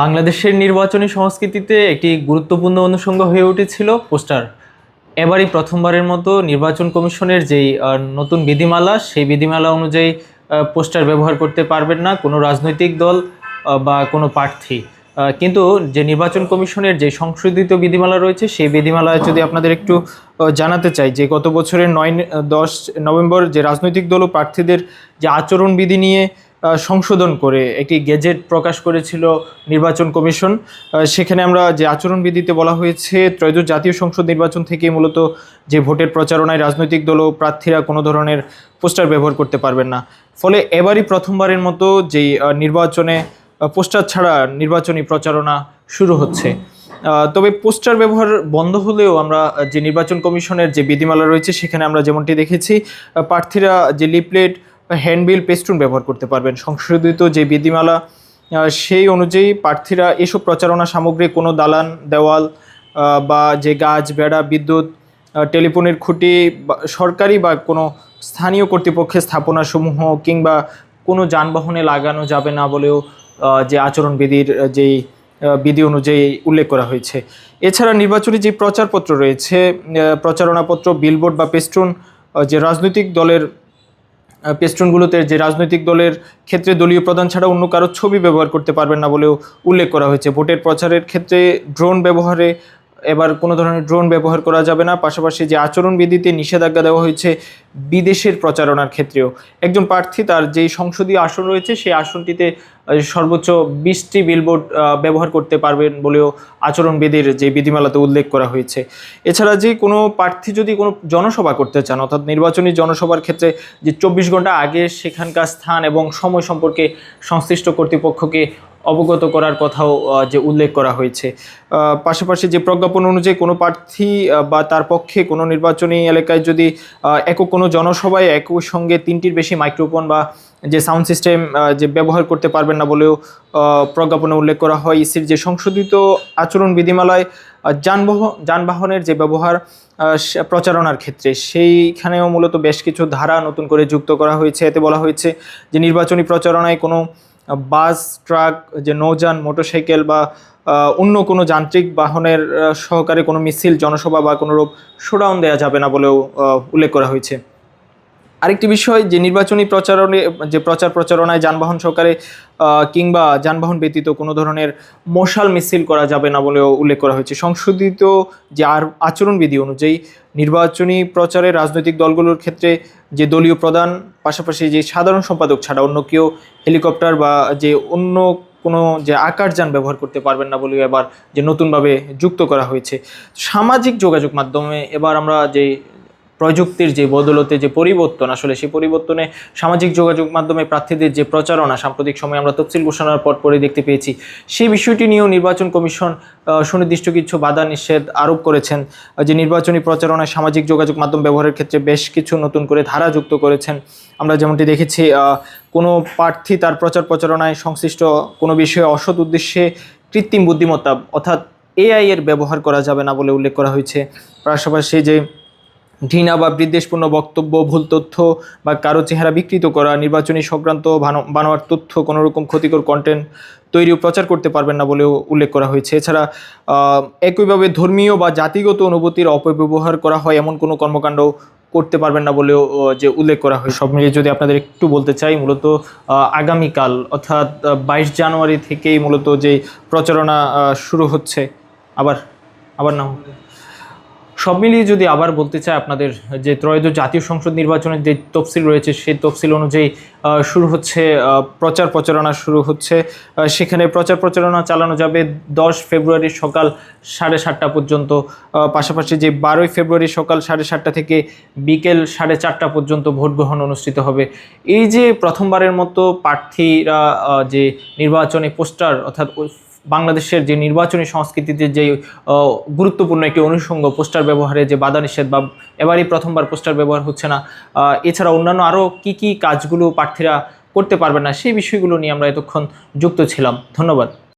বাংলাদেশের নির্বাচনী সংস্কৃতিতে একটি গুরুত্বপূর্ণ অনুষঙ্গ হয়ে উঠেছিল পোস্টার। এবারই প্রথমবারের মতো নির্বাচন কমিশনের যেই নতুন বিধিমালা, সেই বিধিমালা অনুযায়ী পোস্টার ব্যবহার করতে পারবেন না কোনো রাজনৈতিক দল বা কোনো প্রার্থী। কিন্তু যে নির্বাচন কমিশনের যে সংশোধিত বিধিমালা রয়েছে, সেই বিধিমালায় যদি আপনাদের একটু জানাতে চাই যে গত বছরের 9-10 নভেম্বর যে রাজনৈতিক দল ও প্রার্থীদের যে আচরণবিধি নিয়ে সংশোধন করে একটি গেজেট প্রকাশ করেছিল নির্বাচন কমিশন। সেখানে আমরা যে আচরণবিধিতে বলা হয়েছে, ত্রয়োদশ জাতীয় সংসদ নির্বাচন থেকে মূলত যে ভোটের প্রচারণায় রাজনৈতিক দল ও প্রার্থীরা কোনো ধরনের পোস্টার ব্যবহার করতে পারবেন না। ফলে এবারই প্রথমবারের মতো যেই নির্বাচনে পোস্টার ছাড়া নির্বাচনী প্রচারণা শুরু হচ্ছে। তবে পোস্টার ব্যবহার বন্ধ হলেও আমরা যে নির্বাচন কমিশনের যে বিধিমালা রয়েছে, সেখানে আমরা যেমনটি দেখেছি, প্রার্থীরা যে লিফলেট, হ্যান্ডবিল, পেস্টুন ব্যবহার করতে পারবেন। সংশোধিত যে বিধিমালা সেই অনুযায়ী প্রার্থীরা এসব প্রচারণা সামগ্রী কোনো দালান, দেওয়াল বা যে গাছ, বেড়া, বিদ্যুৎ, টেলিফোনের খুঁটি, সরকারি বা কোনো স্থানীয় কর্তৃপক্ষের স্থাপনাসমূহ কিংবা কোনো যানবাহনে লাগানো যাবে না বলেও যে আচরণবিধির যেই বিধি অনুযায়ী উল্লেখ করা হয়েছে। এছাড়া নির্বাচনী যে প্রচারপত্র রয়েছে, প্রচারণাপত্র, বিলবোর্ড বা পেস্টুন, যে রাজনৈতিক দলের পেস্টুনগুলোতে যে রাজনৈতিক দলের ক্ষেত্রে দলীয় প্রধান ছাড়া অন্য কারো ছবি ব্যবহার করতে পারবেন না বলেও উল্লেখ করা হয়েছে। ভোটের প্রচারের ক্ষেত্রে ড্রোন ব্যবহারে এবার কোনো ধরনের ড্রোন ব্যবহার করা যাবে না। পাশাপাশি যে আচরণবিধিতে নিষেধাজ্ঞা দেওয়া হয়েছে বিদেশের প্রচারণার ক্ষেত্রেও। একজন প্রার্থী তার যেই সংসদীয় আসন রয়েছে, সেই আসনটিতে সর্বোচ্চ 20টি বিলবোর্ড ব্যবহার করতে পারবেন বলেও আচরণবিধির যে বিধিমালাতে উল্লেখ করা হয়েছে। এছাড়া যে কোনো প্রার্থী যদি কোনো জনসভা করতে চান, অর্থাৎ নির্বাচনী জনসভার ক্ষেত্রে যে 24 ঘন্টা আগে সেখানকার স্থান এবং সময় সম্পর্কে সংশ্লিষ্ট কর্তৃপক্ষকে অবগত করার কথাও যে উল্লেখ করা হয়েছে। পাশাপাশি যে প্রজ্ঞাপন অনুযায়ী কোনো প্রার্থী বা তার পক্ষে কোনো নির্বাচনী এলাকায় যদি একক কোনো জনসভায় একই সঙ্গে 3টির বেশি মাইক্রোফোন বা যে সাউন্ড সিস্টেম যে ব্যবহার করতে পারবেন না বলেও প্রজ্ঞাপনে উল্লেখ করা হয়। ইসির যে সংশোধিত আচরণ বিধিমালায় যানবাহনের যে ব্যবহার প্রচারণার ক্ষেত্রে, সেইখানেও মূলত বেশ কিছু ধারা নতুন করে যুক্ত করা হয়েছে। এতে বলা হয়েছে যে নির্বাচনী প্রচারণায় কোনো বাস, ট্রাক, যে নৌযান, মোটরসাইকেল বা অন্য কোনো যান্ত্রিক বাহনের সহকারে কোনো মিছিল, জনসভা বা কোনোরূপ শোডাউন দেওয়া যাবে না বলেও উল্লেখ করা হয়েছে। আরেকটি বিষয়, যে নির্বাচনী যে প্রচারণায় যানবাহন সহকারে কিংবা যানবাহন ব্যতীত কোনো ধরনের মশাল মিছিল করা যাবে না বলেও উল্লেখ করা হয়েছে। সংশোধিত যে আচরণবিধি অনুযায়ী নির্বাচনী প্রচারে রাজনৈতিক দলগুলোর ক্ষেত্রে যে দলীয় প্রধান, পাশাপাশি যে সাধারণ সম্পাদক ছাড়া অন্য কেউ হেলিকপ্টার বা যে অন্য কোনো যে আকারযান ব্যবহার করতে পারবেন না বলেও এবার যে নতুনভাবে যুক্ত করা হয়েছে। সামাজিক যোগাযোগ মাধ্যমে এবার আমরা যে প্রযুক্তির যে বদলতে যে পরিবর্তন, আসলে সেই পরিবর্তনে সামাজিক যোগাযোগ মাধ্যমে প্রার্থীদের যে প্রচারণা সাম্প্রতিক সময়ে আমরা তফসিল ঘোষণার পরপরই দেখতে পেয়েছি, সেই বিষয়টি নিয়েও নির্বাচন কমিশন সুনির্দিষ্ট কিছু বাধা নিষেধ আরোপ করেছেন। যে নির্বাচনী প্রচারণায় সামাজিক যোগাযোগ মাধ্যম ব্যবহারের ক্ষেত্রে বেশ কিছু নতুন করে ধারা যুক্ত করেছেন। আমরা যেমনটি দেখেছি, কোনো প্রার্থী তার প্রচারণায় সংশ্লিষ্ট কোনো বিষয়ে অসৎ উদ্দেশ্যে কৃত্রিম বুদ্ধিমত্তা অর্থাৎ AI এর ব্যবহার করা যাবে না বলে উল্লেখ করা হয়েছে। পাশাপাশি যে ঘৃণা বা বিদ্বেষপূর্ণ বক্তব্য, ভুল তথ্য বা কারো চেহারা বিকৃত করা, নির্বাচনী সংক্রান্ত বানোয়ার তথ্য, কোনো রকম ক্ষতিকর কন্টেন্ট তৈরি ও প্রচার করতে পারবেন না বলেও উল্লেখ করা হয়েছে। এছাড়া একইভাবে ধর্মীয় বা জাতিগত অনুভূতির অপব্যবহার করা হয় এমন কোনো কর্মকাণ্ড করতে পারবেন না বলেও যে উল্লেখ করা হয়। সব মিলিয়ে যদি আপনাদের একটু বলতে চাই, মূলত আগামীকাল অর্থাৎ 22 জানুয়ারি থেকেই মূলত যে প্রচারণা শুরু হচ্ছে। আবার না, সব মিলিয়ে যদি আবার বলতে চাই আপনাদের, যে ত্রয়োদশ জাতীয় সংসদ নির্বাচনের যে তফসিল রয়েছে, সেই তফসিল অনুযায়ী শুরু হচ্ছে প্রচারণা শুরু হচ্ছে। সেখানে প্রচারণা চালানো যাবে 10 ফেব্রুয়ারি সকাল 7:30 পর্যন্ত। পাশাপাশি যে 12 ফেব্রুয়ারি সকাল 7:30 থেকে বিকেল 4:30 পর্যন্ত ভোট গ্রহণ অনুষ্ঠিত হবে। এই যে প্রথমবারের মতো প্রার্থীরা যে নির্বাচনী পোস্টার, অর্থাৎ বাংলাদেশের যে নির্বাচনী সংস্কৃতিতে যে গুরুত্বপূর্ণ একটি অনুষঙ্গ পোস্টার ব্যবহারে যে বাধা নিষেধ, বা এবারই প্রথমবার পোস্টার ব্যবহার হচ্ছে না, এছাড়া অন্যান্য আরও কী কাজগুলো প্রার্থীরা করতে পারবেন না, সেই বিষয়গুলো নিয়ে আমরা এতক্ষণ যুক্ত ছিলাম। ধন্যবাদ।